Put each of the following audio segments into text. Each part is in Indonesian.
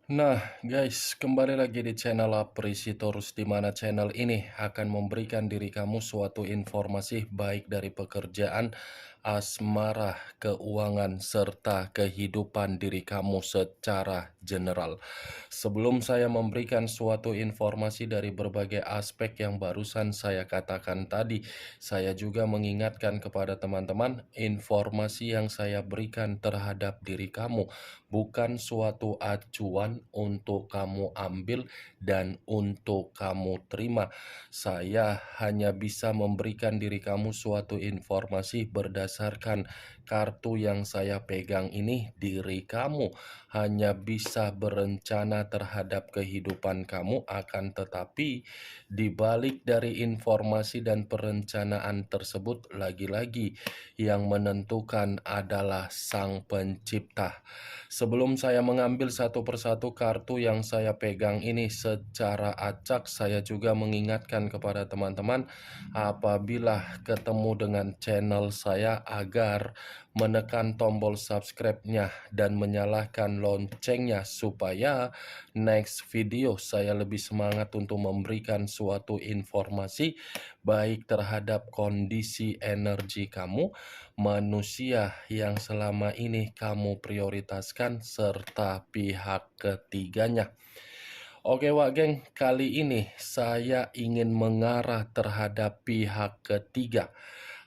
Nah, guys, kembali lagi di channel Aprisitorus, di mana channel ini akan memberikan diri kamu suatu informasi baik dari pekerjaan, asmara, keuangan, serta kehidupan diri kamu secara general. Sebelum saya memberikan suatu informasi dari berbagai aspek yang barusan saya katakan tadi, saya juga mengingatkan kepada teman-teman, informasi yang saya berikan terhadap diri kamu bukan suatu acuan untuk kamu ambil dan untuk kamu terima. Saya hanya bisa memberikan diri kamu suatu informasi berdasarkan kartu yang saya pegang ini. Diri kamu hanya bisa berencana terhadap kehidupan kamu, akan tetapi di balik dari informasi dan perencanaan tersebut, lagi-lagi yang menentukan adalah Sang Pencipta. Sebelum saya mengambil satu persatu kartu yang saya pegang ini secara acak, saya juga mengingatkan kepada teman-teman apabila ketemu dengan channel saya agar menekan tombol subscribe-nya dan menyalakan loncengnya supaya next video saya lebih semangat untuk memberikan suatu informasi baik terhadap kondisi energi kamu, manusia yang selama ini kamu prioritaskan, serta pihak ketiganya. Oke Wak Geng, kali ini saya ingin mengarah terhadap pihak ketiga.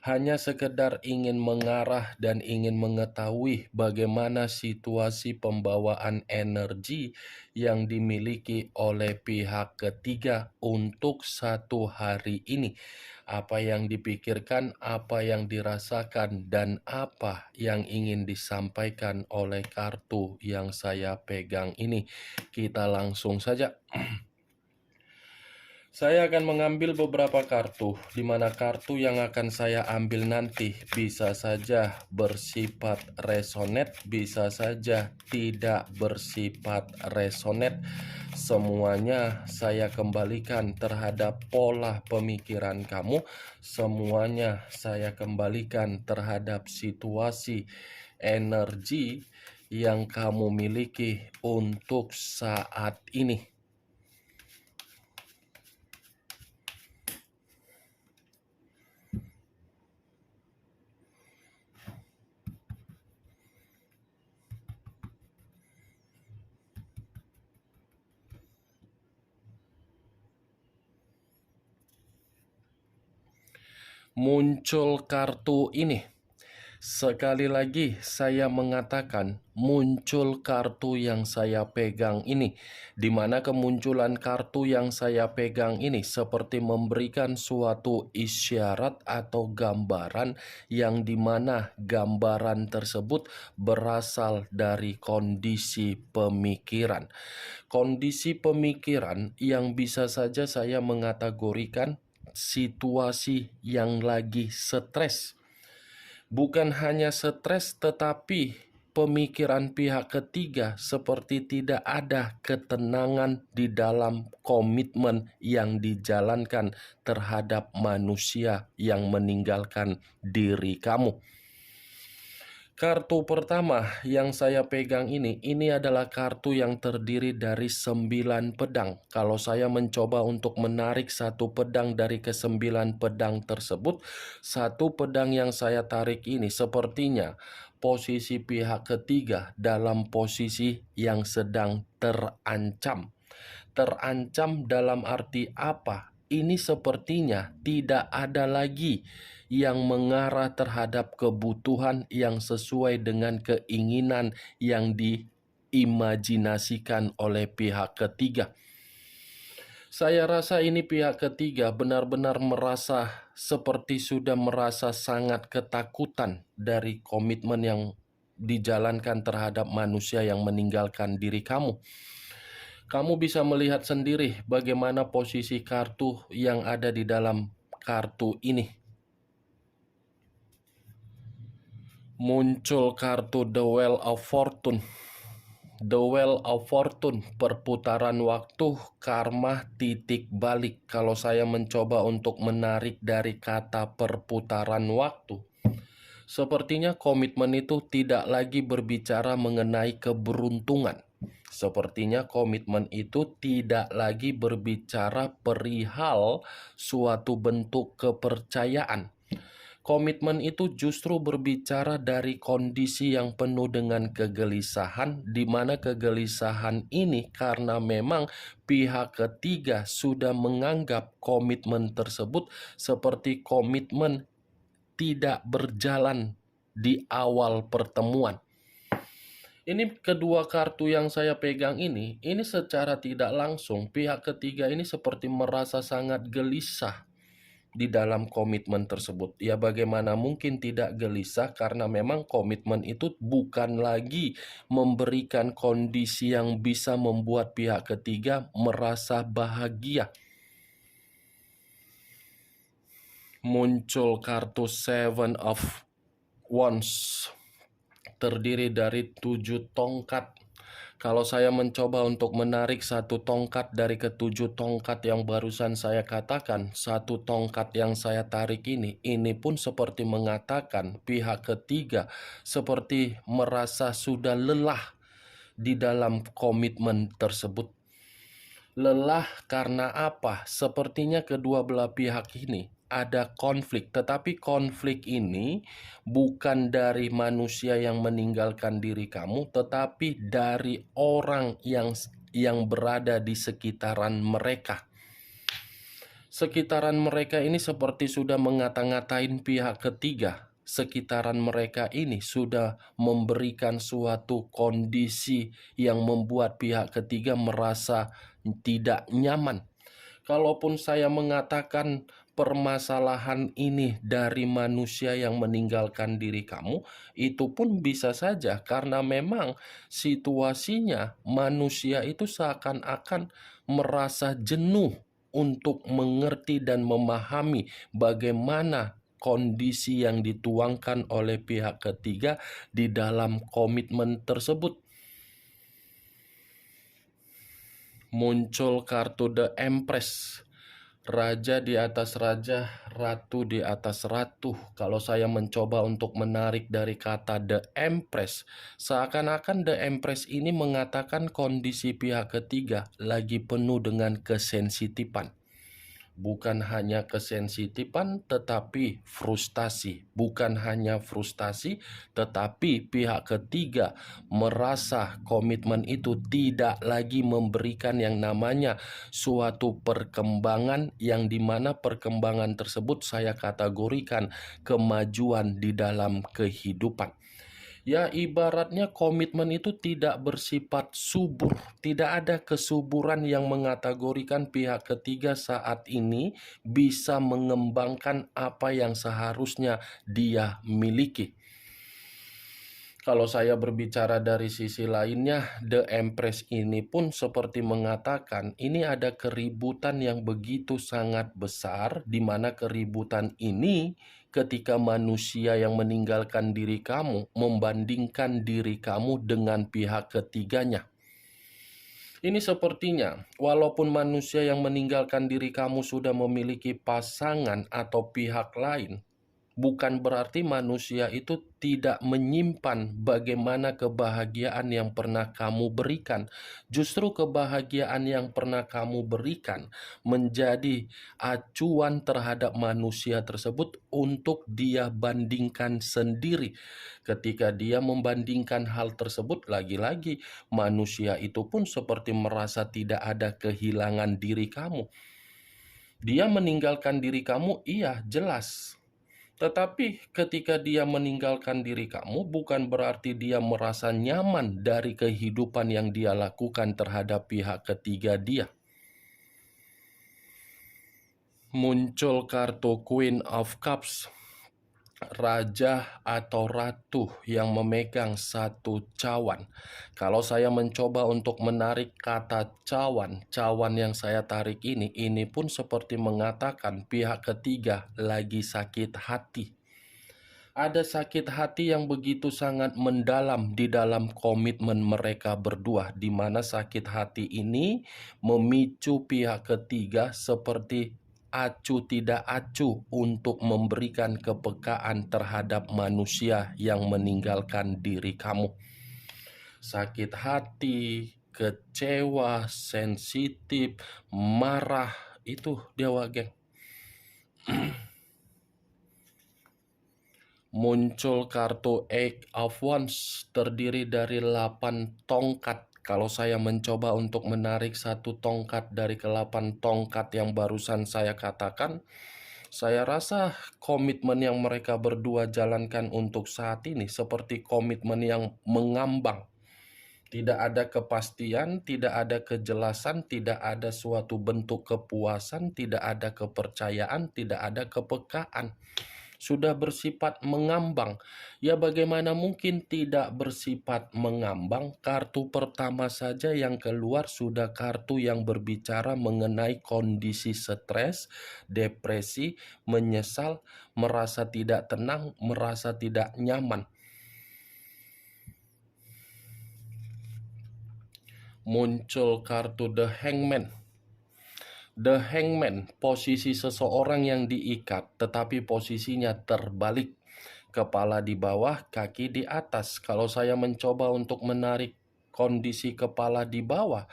Hanya sekedar ingin mengarah dan ingin mengetahui bagaimana situasi pembawaan energi yang dimiliki oleh pihak ketiga untuk satu hari ini. Apa yang dipikirkan, apa yang dirasakan, dan apa yang ingin disampaikan oleh kartu yang saya pegang ini. Kita langsung saja. Saya akan mengambil beberapa kartu, di mana kartu yang akan saya ambil nanti bisa saja bersifat resonate, bisa saja tidak bersifat resonate. Semuanya saya kembalikan terhadap pola pemikiran kamu, semuanya saya kembalikan terhadap situasi energi yang kamu miliki untuk saat ini. Muncul kartu ini. Sekali lagi saya mengatakan muncul kartu yang saya pegang ini, di mana kemunculan kartu yang saya pegang ini seperti memberikan suatu isyarat atau gambaran yang dimana gambaran tersebut berasal dari kondisi pemikiran. Kondisi pemikiran yang bisa saja saya mengategorikan situasi yang lagi stres. Bukan hanya stres, tetapi pemikiran pihak ketiga seperti tidak ada ketenangan di dalam komitmen yang dijalankan terhadap manusia yang meninggalkan diri kamu. Kartu pertama yang saya pegang ini adalah kartu yang terdiri dari 9 pedang. Kalau saya mencoba untuk menarik satu pedang dari ke-9 pedang tersebut, satu pedang yang saya tarik ini sepertinya posisi pihak ketiga dalam posisi yang sedang terancam. Terancam dalam arti apa? Ini sepertinya tidak ada lagi yang mengarah terhadap kebutuhan yang sesuai dengan keinginan yang diimajinasikan oleh pihak ketiga. Saya rasa ini pihak ketiga benar-benar merasa seperti sudah merasa sangat ketakutan dari komitmen yang dijalankan terhadap manusia yang meninggalkan diri kamu. Kamu bisa melihat sendiri bagaimana posisi kartu yang ada di dalam kartu ini. Muncul kartu The Wheel of Fortune. The Wheel of Fortune, perputaran waktu, karma, titik balik. Kalau saya mencoba untuk menarik dari kata perputaran waktu, sepertinya komitmen itu tidak lagi berbicara mengenai keberuntungan. Sepertinya komitmen itu tidak lagi berbicara perihal suatu bentuk kepercayaan. Komitmen itu justru berbicara dari kondisi yang penuh dengan kegelisahan, di mana kegelisahan ini karena memang pihak ketiga sudah menganggap komitmen tersebut seperti komitmen tidak berjalan di awal pertemuan. Ini kedua kartu yang saya pegang ini secara tidak langsung pihak ketiga ini seperti merasa sangat gelisah di dalam komitmen tersebut. Ya bagaimana mungkin tidak gelisah karena memang komitmen itu bukan lagi memberikan kondisi yang bisa membuat pihak ketiga merasa bahagia. Muncul kartu Seven of Wands, terdiri dari 7 tongkat. Kalau saya mencoba untuk menarik satu tongkat dari ketujuh tongkat yang barusan saya katakan, satu tongkat yang saya tarik ini pun seperti mengatakan pihak ketiga seperti merasa sudah lelah di dalam komitmen tersebut. Lelah karena apa? Sepertinya kedua belah pihak ini ada konflik, tetapi konflik ini bukan dari manusia yang meninggalkan diri kamu, tetapi dari orang yang berada di sekitaran mereka. Sekitaran mereka ini seperti sudah ngata-ngatain pihak ketiga. Sekitaran mereka ini sudah memberikan suatu kondisi yang membuat pihak ketiga merasa tidak nyaman. Kalaupun saya mengatakan permasalahan ini dari manusia yang meninggalkan diri kamu, itu pun bisa saja karena memang situasinya manusia itu seakan-akan merasa jenuh untuk mengerti dan memahami bagaimana kondisi yang dituangkan oleh pihak ketiga di dalam komitmen tersebut. Muncul kartu The Empress, raja di atas raja, ratu di atas ratu. Kalau saya mencoba untuk menarik dari kata The Empress, seakan-akan The Empress ini mengatakan kondisi pihak ketiga lagi penuh dengan kesensitifan. Bukan hanya kesensitifan, tetapi frustasi. Bukan hanya frustasi, tetapi pihak ketiga merasa komitmen itu tidak lagi memberikan yang namanya suatu perkembangan, yang dimana perkembangan tersebut saya kategorikan kemajuan di dalam kehidupan. Ya, ibaratnya komitmen itu tidak bersifat subur. Tidak ada kesuburan yang mengategorikan pihak ketiga saat ini bisa mengembangkan apa yang seharusnya dia miliki. Kalau saya berbicara dari sisi lainnya, The Empress ini pun seperti mengatakan ini ada keributan yang begitu sangat besar, di mana keributan ini ketika manusia yang meninggalkan diri kamu membandingkan diri kamu dengan pihak ketiganya. Ini sepertinya, walaupun manusia yang meninggalkan diri kamu sudah memiliki pasangan atau pihak lain, bukan berarti manusia itu tidak menyimpan bagaimana kebahagiaan yang pernah kamu berikan. Justru kebahagiaan yang pernah kamu berikan menjadi acuan terhadap manusia tersebut untuk dia bandingkan sendiri. Ketika dia membandingkan hal tersebut, lagi-lagi manusia itu pun seperti merasa tidak ada kehilangan diri kamu. Dia meninggalkan diri kamu, iya jelas. Tetapi ketika dia meninggalkan diri kamu, bukan berarti dia merasa nyaman dari kehidupan yang dia lakukan terhadap pihak ketiga dia. Muncul kartu Queen of Cups, raja atau ratu yang memegang satu cawan. Kalau saya mencoba untuk menarik kata cawan yang saya tarik ini pun seperti mengatakan pihak ketiga lagi sakit hati. Ada sakit hati yang begitu sangat mendalam di dalam komitmen mereka berdua, di mana sakit hati ini memicu pihak ketiga seperti acuh tidak acuh untuk memberikan kepekaan terhadap manusia yang meninggalkan diri kamu. sakit hati, kecewa, sensitif, marah, itu Dewa Geng. Muncul kartu Eight of Wands terdiri dari 8 tongkat. Kalau saya mencoba untuk menarik satu tongkat dari ke-8 tongkat yang barusan saya katakan, saya rasa komitmen yang mereka berdua jalankan untuk saat ini seperti komitmen yang mengambang. Tidak ada kepastian, tidak ada kejelasan, tidak ada suatu bentuk kepuasan, tidak ada kepercayaan, tidak ada kepekaan. Sudah bersifat mengambang. Ya bagaimana mungkin tidak bersifat mengambang? Kartu pertama saja yang keluar sudah kartu yang berbicara mengenai kondisi stres, depresi, menyesal, merasa tidak tenang, merasa tidak nyaman. Muncul kartu The Hangman. The Hangman, posisi seseorang yang diikat, tetapi posisinya terbalik. Kepala di bawah, kaki di atas. Kalau saya mencoba untuk menarik kondisi kepala di bawah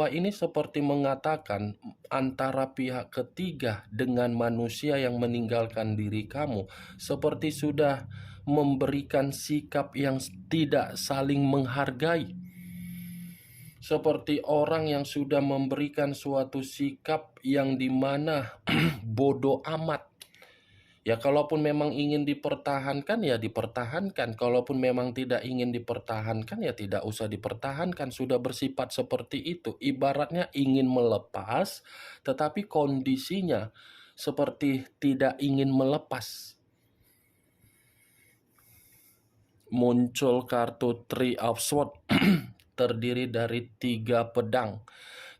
ini seperti mengatakan antara pihak ketiga dengan manusia yang meninggalkan diri kamu, seperti sudah memberikan sikap yang tidak saling menghargai. Seperti orang yang sudah memberikan suatu sikap yang dimana bodoh amat. Ya kalaupun memang ingin dipertahankan ya dipertahankan. Kalaupun memang tidak ingin dipertahankan ya tidak usah dipertahankan. Sudah bersifat seperti itu. Ibaratnya ingin melepas tetapi kondisinya seperti tidak ingin melepas. Muncul kartu Three of Swords. Terdiri dari 3 pedang.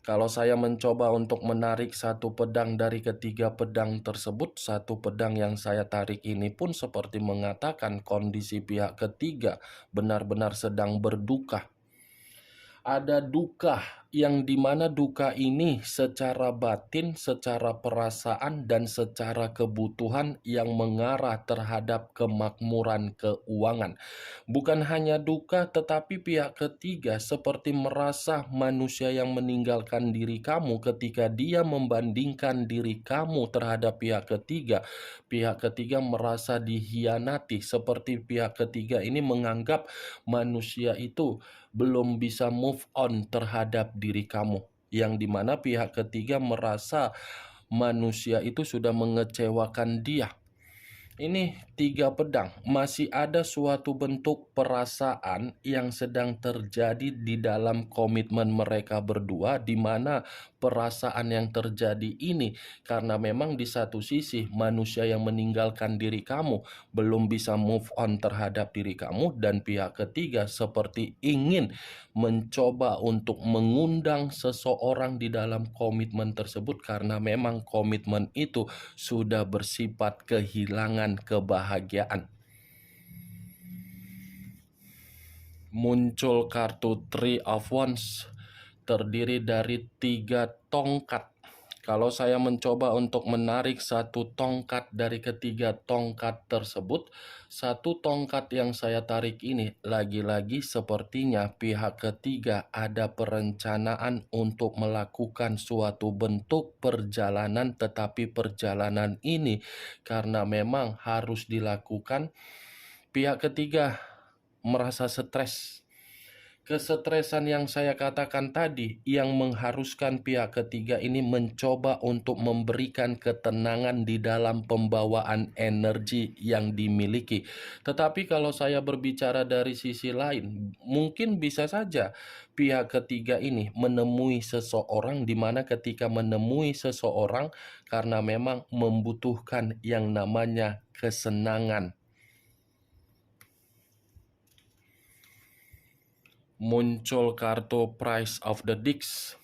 Kalau saya mencoba untuk menarik satu pedang dari ketiga pedang tersebut, satu pedang yang saya tarik ini pun seperti mengatakan kondisi pihak ketiga benar-benar sedang berduka. Ada duka yang dimana duka ini secara batin, secara perasaan, dan secara kebutuhan yang mengarah terhadap kemakmuran keuangan. Bukan hanya duka, tetapi pihak ketiga seperti merasa manusia yang meninggalkan diri kamu ketika dia membandingkan diri kamu terhadap pihak ketiga merasa dihianati, seperti pihak ketiga ini menganggap manusia itu belum bisa move on terhadap diri kamu, yang dimana pihak ketiga merasa manusia itu sudah mengecewakan dia. Ini 3 pedang, masih ada suatu bentuk perasaan yang sedang terjadi di dalam komitmen mereka berdua, di mana perasaan yang terjadi ini karena memang di satu sisi manusia yang meninggalkan diri kamu belum bisa move on terhadap diri kamu, dan pihak ketiga seperti ingin mencoba untuk mengundang seseorang di dalam komitmen tersebut karena memang komitmen itu sudah bersifat kehilangan kebahagiaan. Muncul kartu Three of Wands terdiri dari 3 tongkat. Kalau saya mencoba untuk menarik satu tongkat dari ketiga tongkat tersebut, satu tongkat yang saya tarik ini lagi-lagi sepertinya pihak ketiga ada perencanaan untuk melakukan suatu bentuk perjalanan, tetapi perjalanan ini karena memang harus dilakukan, pihak ketiga merasa stres. Kesetresan yang saya katakan tadi yang mengharuskan pihak ketiga ini mencoba untuk memberikan ketenangan di dalam pembawaan energi yang dimiliki. Tetapi kalau saya berbicara dari sisi lain, mungkin bisa saja pihak ketiga ini menemui seseorang, di mana ketika menemui seseorang karena memang membutuhkan yang namanya kesenangan. Muncul kartu Price of the Dicks,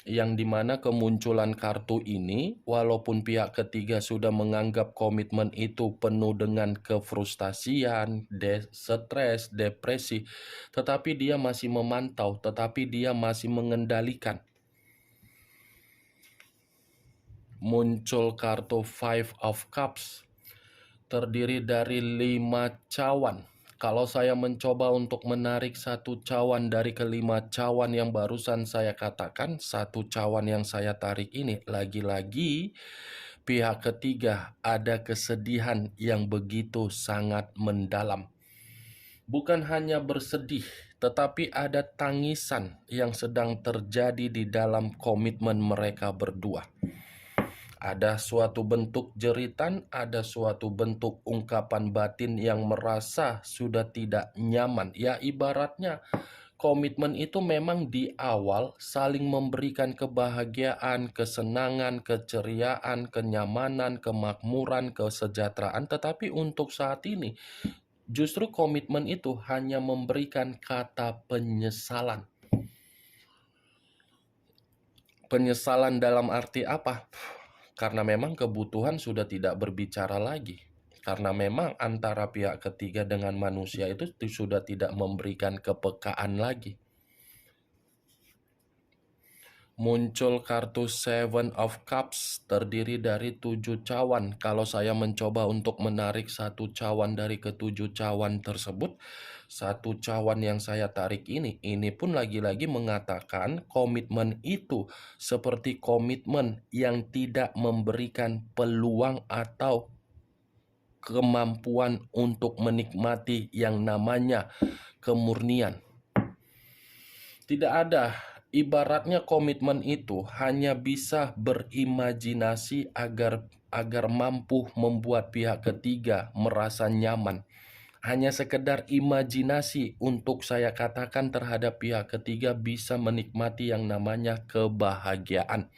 yang dimana kemunculan kartu ini walaupun pihak ketiga sudah menganggap komitmen itu penuh dengan kefrustasian, stres, depresi, tetapi dia masih memantau, tetapi dia masih mengendalikan. Muncul kartu Five of Cups terdiri dari 5 cawan. Kalau saya mencoba untuk menarik satu cawan dari kelima cawan yang barusan saya katakan, satu cawan yang saya tarik ini lagi-lagi pihak ketiga ada kesedihan yang begitu sangat mendalam. Bukan hanya bersedih, tetapi ada tangisan yang sedang terjadi di dalam komitmen mereka berdua. Ada suatu bentuk jeritan, ada suatu bentuk ungkapan batin yang merasa sudah tidak nyaman. Ya, ibaratnya komitmen itu memang di awal saling memberikan kebahagiaan, kesenangan, keceriaan, kenyamanan, kemakmuran, kesejahteraan. Tetapi untuk saat ini, justru komitmen itu hanya memberikan kata penyesalan. Penyesalan dalam arti apa? Karena memang kebutuhan sudah tidak berbicara lagi. Karena memang antara pihak ketiga dengan manusia itu sudah tidak memberikan kepekaan lagi. Muncul kartu Seven of Cups terdiri dari 7 cawan. Kalau saya mencoba untuk menarik satu cawan dari ketujuh cawan tersebut, satu cawan yang saya tarik ini pun lagi-lagi mengatakan komitmen itu seperti komitmen yang tidak memberikan peluang atau kemampuan untuk menikmati yang namanya kemurnian. Tidak ada. Ibaratnya komitmen itu hanya bisa berimajinasi agar mampu membuat pihak ketiga merasa nyaman. Hanya sekedar imajinasi untuk saya katakan terhadap pihak ketiga bisa menikmati yang namanya kebahagiaan.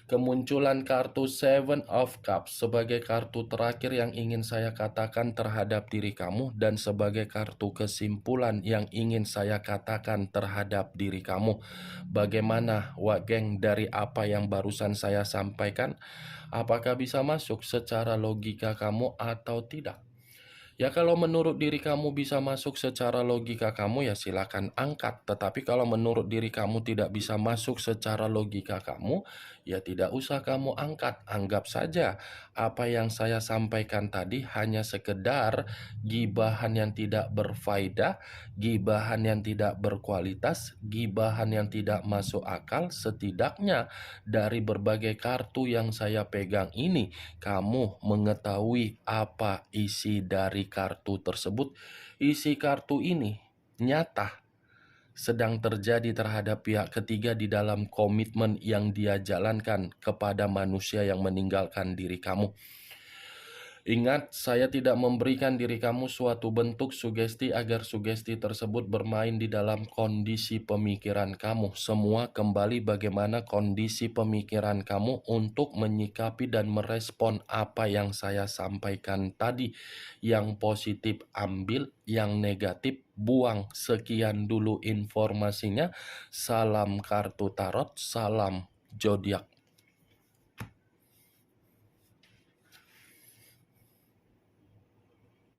Kemunculan kartu Seven of Cups sebagai kartu terakhir yang ingin saya katakan terhadap diri kamu dan sebagai kartu kesimpulan yang ingin saya katakan terhadap diri kamu. Bagaimana, Wak Geng, dari apa yang barusan saya sampaikan? Apakah bisa masuk secara logika kamu atau tidak? Ya, kalau menurut diri kamu bisa masuk secara logika kamu, ya silakan angkat. Tetapi kalau menurut diri kamu tidak bisa masuk secara logika kamu, ya tidak usah kamu angkat. Anggap saja apa yang saya sampaikan tadi hanya sekedar gibahan yang tidak berfaedah, gibahan yang tidak berkualitas, gibahan yang tidak masuk akal. Setidaknya dari berbagai kartu yang saya pegang ini, kamu mengetahui apa isi dari kartu tersebut. Isi kartu ini nyata sedang terjadi terhadap pihak ketiga di dalam komitmen yang dia jalankan kepada manusia yang meninggalkan diri kamu. Ingat, saya tidak memberikan diri kamu suatu bentuk sugesti agar sugesti tersebut bermain di dalam kondisi pemikiran kamu. Semua kembali bagaimana kondisi pemikiran kamu untuk menyikapi dan merespon apa yang saya sampaikan tadi. Yang positif ambil, yang negatif buang. Sekian dulu informasinya. Salam kartu tarot, salam zodiak.